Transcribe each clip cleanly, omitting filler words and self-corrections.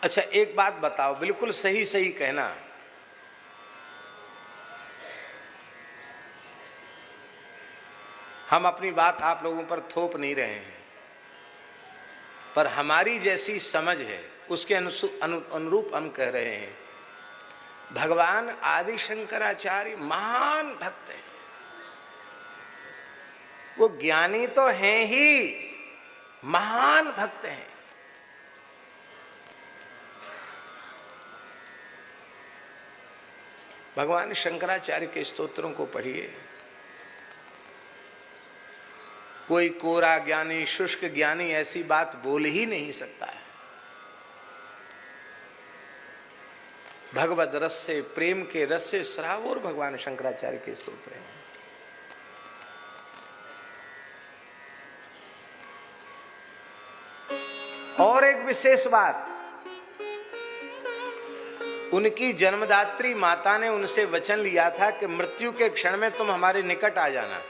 अच्छा एक बात बताओ, बिल्कुल सही सही कहना, हम अपनी बात आप लोगों पर थोप नहीं रहे हैं, पर हमारी जैसी समझ है उसके अनुरूप हम कह रहे हैं। भगवान आदि शंकराचार्य महान भक्त हैं, वो ज्ञानी तो हैं ही, महान भक्त हैं। भगवान शंकराचार्य के स्तोत्रों को पढ़िए, कोई कोरा ज्ञानी शुष्क ज्ञानी ऐसी बात बोल ही नहीं सकता है। भगवद रस से, प्रेम के रस से सराबोर भगवान शंकराचार्य के स्तोत्र हैं। और एक विशेष बात, उनकी जन्मदात्री माता ने उनसे वचन लिया था कि मृत्यु के क्षण में तुम हमारे निकट आ जाना।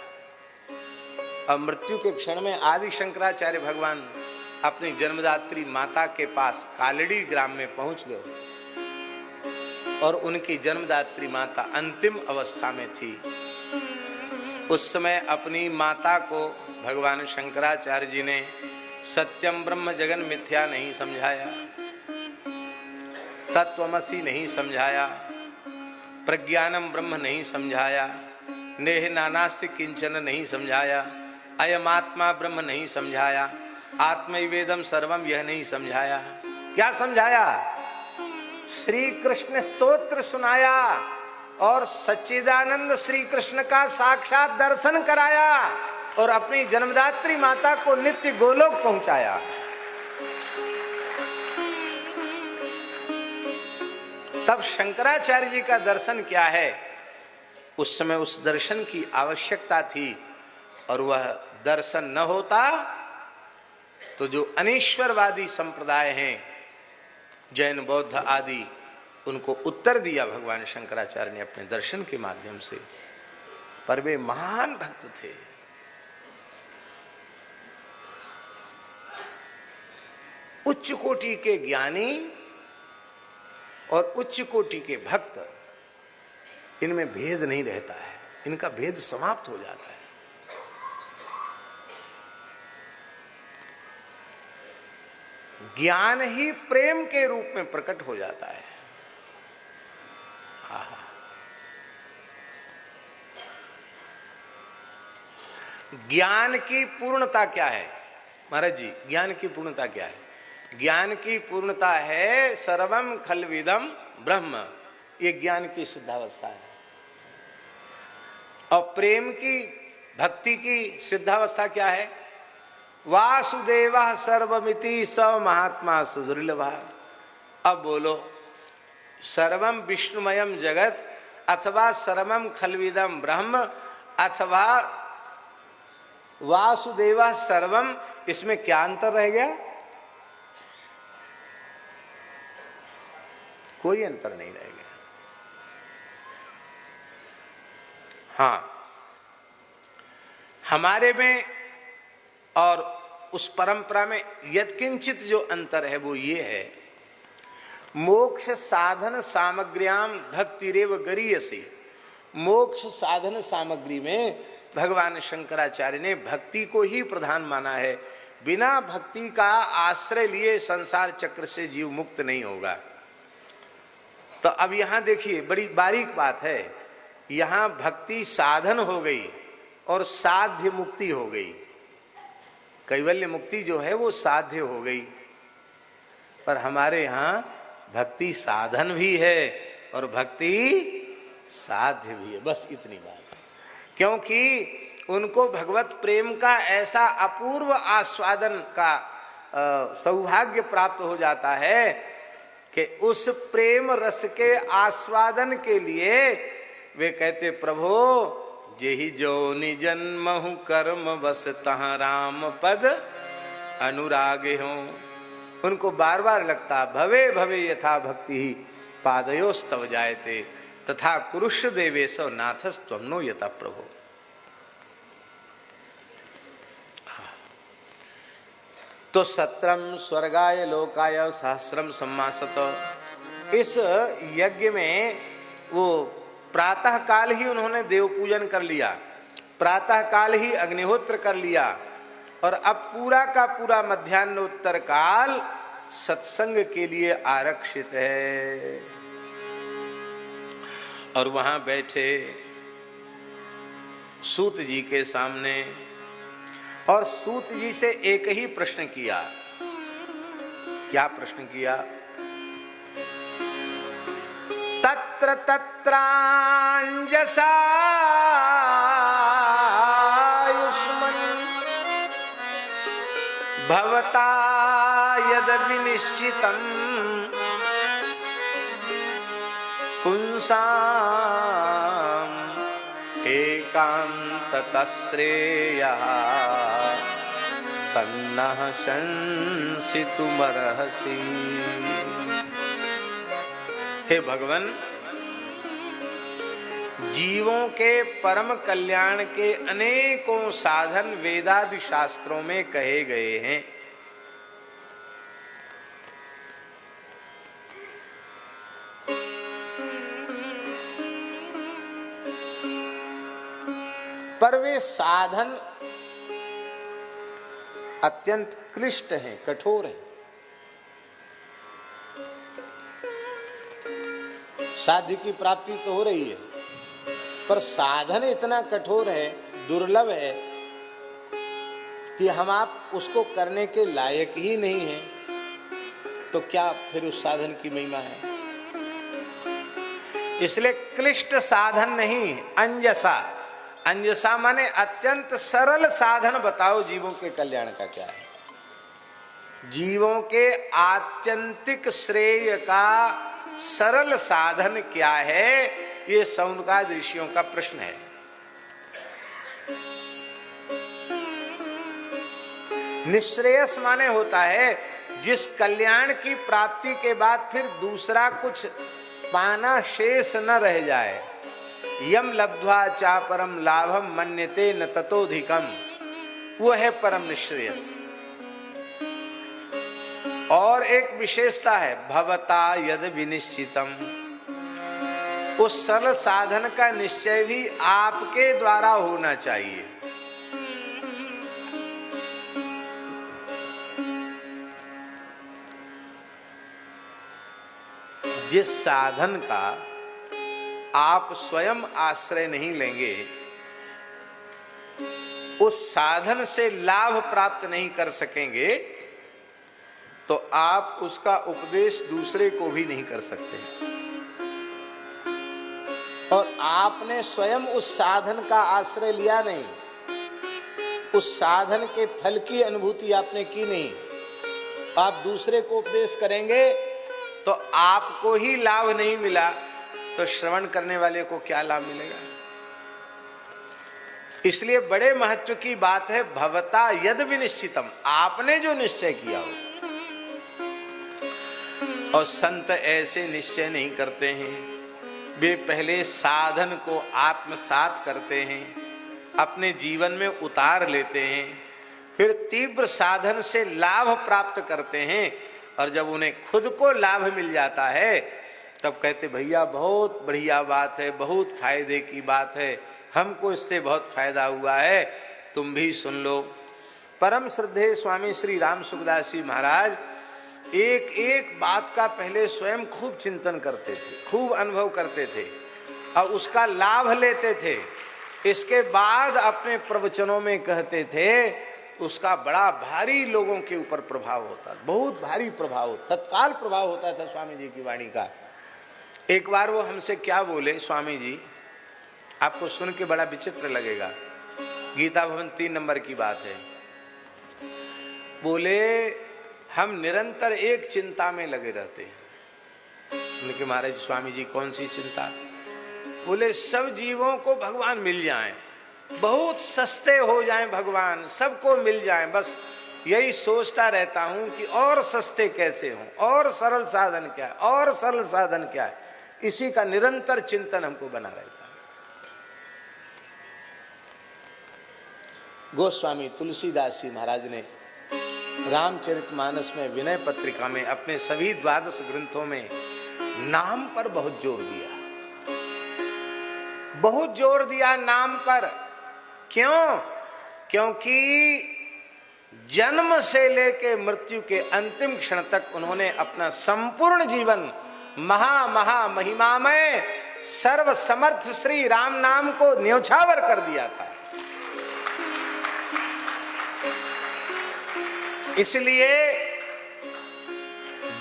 अब मृत्यु के क्षण में आदि शंकराचार्य भगवान अपनी जन्मदात्री माता के पास कालड़ी ग्राम में पहुंच गए और उनकी जन्मदात्री माता अंतिम अवस्था में थी। उस समय अपनी माता को भगवान शंकराचार्य जी ने सत्यम ब्रह्म जगन मिथ्या नहीं समझाया, तत्वमसि नहीं समझाया, प्रज्ञानम ब्रह्म नहीं समझाया, नेह नानास्ति किंचन नहीं समझाया, अयम आत्मा ब्रह्म नहीं समझाया, आत्मैवेदम सर्वम यह नहीं समझाया। क्या समझाया? श्री कृष्ण स्तोत्र सुनाया और सच्चिदानंद श्री कृष्ण का साक्षात दर्शन कराया और अपनी जन्मदात्री माता को नित्य गोलोक पहुंचाया। तब शंकराचार्य जी का दर्शन क्या है, उस समय उस दर्शन की आवश्यकता थी, और वह दर्शन न होता तो जो अनीश्वरवादी संप्रदाय हैं, जैन बौद्ध आदि, उनको उत्तर दिया भगवान शंकराचार्य ने अपने दर्शन के माध्यम से। पर वे महान भक्त थे। उच्च कोटि के ज्ञानी और उच्च कोटि के भक्त, इनमें भेद नहीं रहता है, इनका भेद समाप्त हो जाता है। ज्ञान ही प्रेम के रूप में प्रकट हो जाता है। ज्ञान की पूर्णता क्या है महाराज जी? ज्ञान की पूर्णता क्या है? ज्ञान की पूर्णता है सर्वम खलविदम ब्रह्म, ये ज्ञान की सिद्धावस्था है। और प्रेम की, भक्ति की सिद्धावस्था क्या है? वासुदेवः सर्वमिति स महात्मा सुदुर्लभः। अब बोलो, सर्वम विष्णुमयम जगत अथवा सर्वम खलविदम ब्रह्म अथवा वासुदेवः सर्वम, इसमें क्या अंतर रह गया? कोई अंतर नहीं रह गया। हाँ, हमारे में और उस परंपरा में यत्किंचित जो अंतर है वो ये है, मोक्ष साधन सामग्र्याम भक्तिरेव गरीयसी। मोक्ष साधन सामग्री में भगवान शंकराचार्य ने भक्ति को ही प्रधान माना है। बिना भक्ति का आश्रय लिए संसार चक्र से जीव मुक्त नहीं होगा। तो अब यहां देखिए, बड़ी बारीक बात है, यहां भक्ति साधन हो गई और साध्य मुक्ति हो गई। कैवल्य मुक्ति जो है वो साध्य हो गई, पर हमारे यहाँ भक्ति साधन भी है और भक्ति साध्य भी है। बस इतनी बात है, क्योंकि उनको भगवत प्रेम का ऐसा अपूर्व आस्वादन का सौभाग्य प्राप्त हो जाता है कि उस प्रेम रस के आस्वादन के लिए वे कहते, प्रभु जेहि जोनि जन्महु कर्म बस तहाँ राम पद अनुरागे हों। उनको बार बार लगता, भवे भवे यथा भक्ति ही पादयोस्तव जायते तथा कुरुष देवेशो नाथस्त्वं नो यथा प्रभु। तो सत्रम स्वर्गाय लोकाय सहस्रम सम्मासत। इस यज्ञ में वो प्रातः काल ही उन्होंने देव पूजन कर लिया, प्रातः काल ही अग्निहोत्र कर लिया, और अब पूरा का पूरा मध्यान्होत्तर काल सत्संग के लिए आरक्षित है। और वहां बैठे सूत जी के सामने, और सूत जी से एक ही प्रश्न किया। क्या प्रश्न किया? तत्र तत्रांजसा भवता यद विनिश्चितं पुंसां एकांततः श्रेयः तन्नः शंसितुमर्हसि। हे भगवान, जीवों के परम कल्याण के अनेकों साधन वेदादि शास्त्रों में कहे गए हैं। पर वे साधन अत्यंत क्लिष्ट हैं, कठोर हैं। साध्य की प्राप्ति तो हो रही है, पर साधन इतना कठोर है, दुर्लभ है कि हम आप उसको करने के लायक ही नहीं हैं, तो क्या फिर उस साधन की महिमा है? इसलिए क्लिष्ट साधन नहीं, अंजसा। अंजसा माने अत्यंत सरल साधन बताओ जीवों के कल्याण का क्या है। जीवों के आत्यंतिक श्रेय का सरल साधन क्या है, ये सौनकादि ऋषियों का प्रश्न है। निश्रेयस माने होता है जिस कल्याण की प्राप्ति के बाद फिर दूसरा कुछ पाना शेष न रह जाए। यम लब्ध्वा चा परम लाभम मन्यते न ततोधिकम, वो है परम निश्रेयस। और एक विशेषता है भवता यद विनिश्चितम, उस सरल साधन का निश्चय भी आपके द्वारा होना चाहिए। जिस साधन का आप स्वयं आश्रय नहीं लेंगे, उस साधन से लाभ प्राप्त नहीं कर सकेंगे, तो आप उसका उपदेश दूसरे को भी नहीं कर सकते। और आपने स्वयं उस साधन का आश्रय लिया नहीं, उस साधन के फल की अनुभूति आपने की नहीं, आप दूसरे को उपदेश करेंगे तो आपको ही लाभ नहीं मिला, तो श्रवण करने वाले को क्या लाभ मिलेगा? इसलिए बड़े महत्व की बात है भवता यद विनिश्चितम, आपने जो निश्चय किया हो। और संत ऐसे निश्चय नहीं करते हैं, वे पहले साधन को आत्मसात करते हैं, अपने जीवन में उतार लेते हैं, फिर तीव्र साधन से लाभ प्राप्त करते हैं, और जब उन्हें खुद को लाभ मिल जाता है तब कहते भैया बहुत बढ़िया बात है, बहुत फायदे की बात है, हमको इससे बहुत फायदा हुआ है, तुम भी सुन लो। परम श्रद्धेय स्वामी श्री राम सुखदास जी महाराज एक एक बात का पहले स्वयं खूब चिंतन करते थे, खूब अनुभव करते थे और उसका लाभ लेते थे। इसके बाद अपने प्रवचनों में कहते थे, उसका बड़ा भारी लोगों के ऊपर प्रभाव होता, बहुत भारी प्रभाव, तत्काल प्रभाव होता था स्वामी जी की वाणी का। एक बार वो हमसे क्या बोले स्वामी जी, आपको सुन के बड़ा विचित्र लगेगा, गीता भवन 3 नंबर की बात है। बोले हम निरंतर एक चिंता में लगे रहते हैं। मैंने कहा महाराज स्वामी जी कौन सी चिंता? बोले सब जीवों को भगवान मिल जाएं, बहुत सस्ते हो जाएं भगवान, सबको मिल जाएं, बस यही सोचता रहता हूं कि और सस्ते कैसे हों, और सरल साधन क्या है, और सरल साधन क्या है, इसी का निरंतर चिंतन हमको बना रहता है। गोस्वामी तुलसीदास जी महाराज ने रामचरितमानस में, विनय पत्रिका में, अपने सभी 12 ग्रंथों में नाम पर बहुत जोर दिया, बहुत जोर दिया नाम पर। क्यों? क्योंकि जन्म से लेके मृत्यु के अंतिम क्षण तक उन्होंने अपना संपूर्ण जीवन महा महिमामय सर्व समर्थ श्री राम नाम को न्योछावर कर दिया था। इसलिए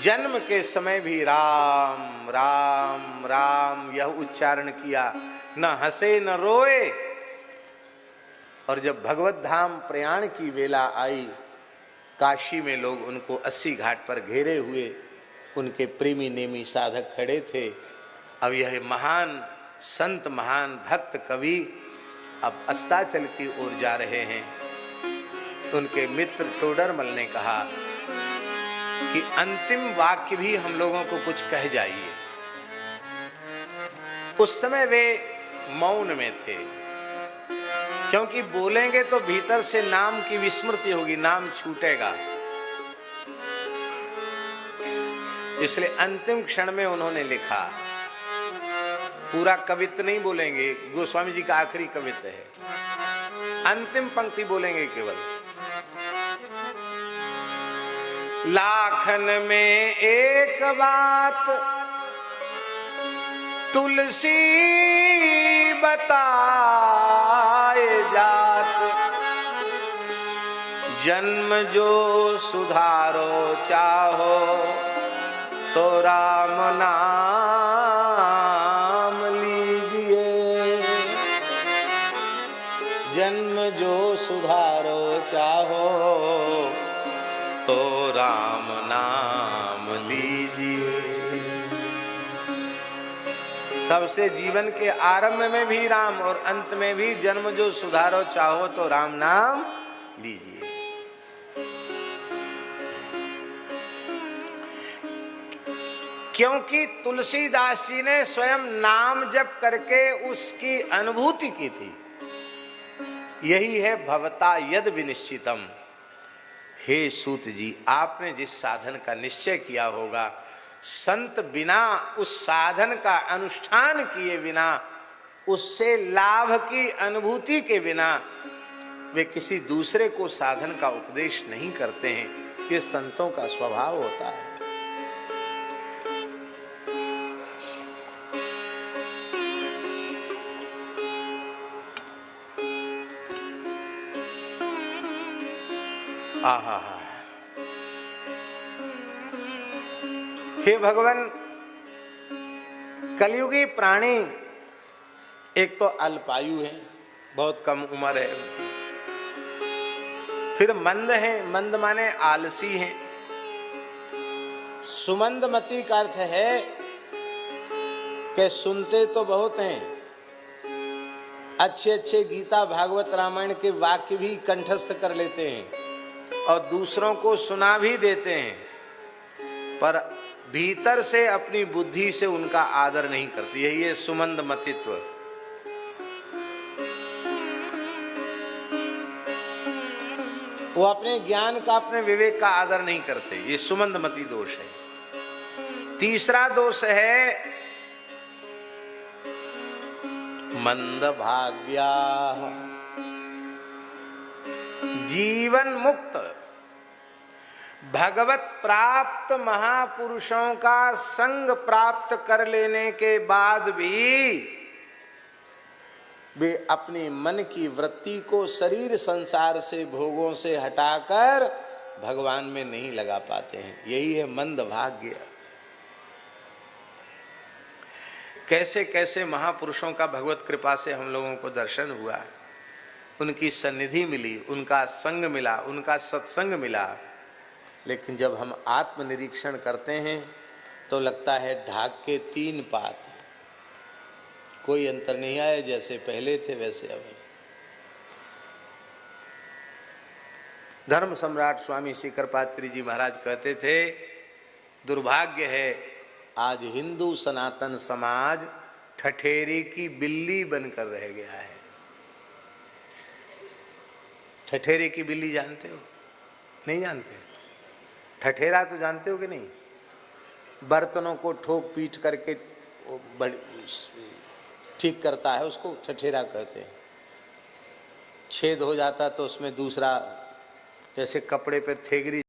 जन्म के समय भी राम राम राम यह उच्चारण किया, न हंसे न रोए। और जब भगवत धाम प्रयाण की वेला आई, काशी में लोग उनको 80 घाट पर घेरे हुए, उनके प्रेमी नेमी साधक खड़े थे। अब यह महान संत, महान भक्त कवि अब अस्ताचल की ओर जा रहे हैं। उनके मित्र टोडरमल ने कहा कि अंतिम वाक्य भी हम लोगों को कुछ कह जाइए। उस समय वे मौन में थे, क्योंकि बोलेंगे तो भीतर से नाम की विस्मृति होगी, नाम छूटेगा। इसलिए अंतिम क्षण में उन्होंने लिखा, पूरा कवित्त नहीं बोलेंगे, गोस्वामी जी का आखिरी कवित्त है, अंतिम पंक्ति बोलेंगे केवल। लाखन में एक बात तुलसी बताए जात, जन्म जो सुधारो चाहो तो राम नाम लीजिए। जन्म जो सुधारो चाहो तो राम नाम लीजिए। सबसे जीवन के आरंभ में भी राम और अंत में भी जन्म जो सुधारो चाहो तो राम नाम लीजिए। क्योंकि तुलसीदास जी ने स्वयं नाम जप करके उसकी अनुभूति की थी। यही है भवता यद विनिश्चितम। हे सूत जी, आपने जिस साधन का निश्चय किया होगा, संत बिना उस साधन का अनुष्ठान किए बिना, उससे लाभ की अनुभूति के बिना वे किसी दूसरे को साधन का उपदेश नहीं करते हैं। ये संतों का स्वभाव होता है। आहा, हे भगवान, कलयुगी प्राणी एक तो अल्पायु है, बहुत कम उम्र है, फिर मंद है, मंद माने आलसी है। सुमंदमती का अर्थ है कि सुनते तो बहुत हैं, अच्छे अच्छे गीता भागवत रामायण के वाक्य भी कंठस्थ कर लेते हैं और दूसरों को सुना भी देते हैं, पर भीतर से अपनी बुद्धि से उनका आदर नहीं करती। यही है सुमंदमतित्व। वो अपने ज्ञान का, अपने विवेक का आदर नहीं करते। ये सुमंदमती दोष है। तीसरा दोष है मंदभाग्या। जीवन मुक्त भगवत प्राप्त महापुरुषों का संग प्राप्त कर लेने के बाद भी वे अपने मन की वृत्ति को शरीर संसार से, भोगों से हटाकर भगवान में नहीं लगा पाते हैं। यही है मंदभाग्य। कैसे कैसे महापुरुषों का भगवत कृपा से हम लोगों को दर्शन हुआ, उनकी सन्निधि मिली, उनका संग मिला, उनका सत्संग मिला, लेकिन जब हम आत्मनिरीक्षण करते हैं तो लगता है ढाक के 3 पात, कोई अंतर नहीं आया। जैसे पहले थे वैसे अब। धर्म सम्राट स्वामी शिखरपात्री जी महाराज कहते थे, दुर्भाग्य है आज हिंदू सनातन समाज ठठेरी की बिल्ली बनकर रह गया है। ठठेरे की बिल्ली जानते हो? नहीं जानते? ठठेरा तो जानते हो कि नहीं? बर्तनों को ठोक पीट करके ठीक करता है, उसको ठठेरा कहते हैं। छेद हो जाता तो उसमें दूसरा, जैसे कपड़े पे थेगरी